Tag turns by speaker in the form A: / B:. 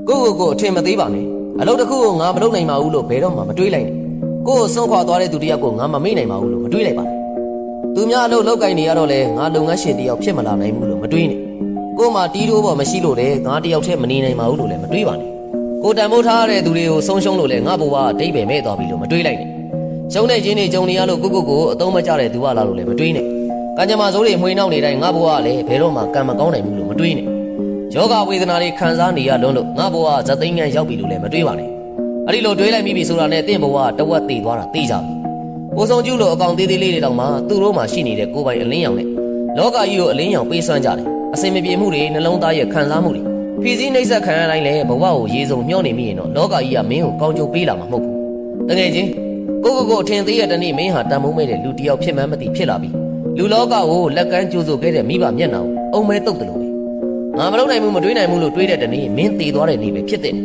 A: ကိုအထင်မသေးပါနဲ့အလုပ်တစ်ခုကိုငါမလုပ်နိုင်ပါဘူးလို့ဘယ်တော့မှမတွေးလိုက်နဲ့ကိုကိုဆုံးခွာသွားတဲ့သူတယောက်ကိုငါမမေ့နိုင်ပါဘူးလို့မတွေးလိုက်ပါနဲ့သူများအလုပ်လောက်ကင်နေရတော့လေငါလုပ်ငန်းရှင်တယောက်ဖြစ်မလာနိုင်ဘူးလို့မတွေးနဲ့ကိုမှတီးတိုးပေါ်မရှိလို့လေငါတယောက်တည်းမနေနိုင်ပါဘူးလို့လည်းမတွေးပါနဲ့ကိုတန်ဖိုးထားတဲ့သူတွေကိုဆုံးရှုံးလို့လေငါဘဝအတိတ်ပဲမဲ့သွားပြီလို့မတွေးလိုက်နဲ့ရှုံးတဲ့ချင်းတွေကြုံနေရလို့ကိုအသုံးမကျတဲ့သူကလာလို့လည်းမတွေးနဲ့ကံကြမ္မာစိုးတွေမှွေနှောက်နေတိုင်းငါဘဝကလည်းဘယ်တော့မှကံမကောင်းနိုင်ဘူးလို့မတွေးနဲ့ယောဂဝေဒနာတွေခံစားနေရလုံးလို့ငါဘဝဇသိန်းငန်းရောက်ပြီလို့လည်းမတွေးပါနဲ့အဲ့ဒီလိုတွေးလိုက်မိပြီဆိုတာနဲ့တင့်ဘဝတဝက်သေးသွားတာသိကြပြီကိုဆောင်ကျူးလို့အကောင်သေးသေးလေးတွေတောင်မှသူ့တို့မှရှိနေတဲ့ကိုယ်ပိုင်အလင်းရောင်နဲ့လောကကြီးကိုအလင်းရောင်ပေးစွမ်းကြတယ်အစင်မပြေမှုတွေနှလုံးသားရဲ့ခံစားမှုတွေဖြည့်စည်းနှိမ့်ဆက်ခံရတိုင်းလည်းဘဝကိုရေစုံမျှောနေမိရင်တော့လောကကြီးကမင်းကိုကောင်းကျိုးပေးလာမှာမဟုတ်ဘူးတကယ်ချင်းကိုအထင်သေးတဲ့တနေ့မင်းဟာတန်မိုးမဲ့တဲ့လူတစ်ယောက်ဖြစ်မှန်းမသိဖြစ်လာပြီလူလောကကိုလက်ကမ်းကြိုးစို့ခဲ့တဲ့မိဘမျက်နှာကိုအုံမဲတုတ်တယ်လို့ပဲငါမလုပ်နိုင်ဘူးမတွေးနိုင်ဘူးလို့တွေးတဲ့တနေ့မင်းတည်သွားတဲ့နေ့ပဲဖြစ်တဲ့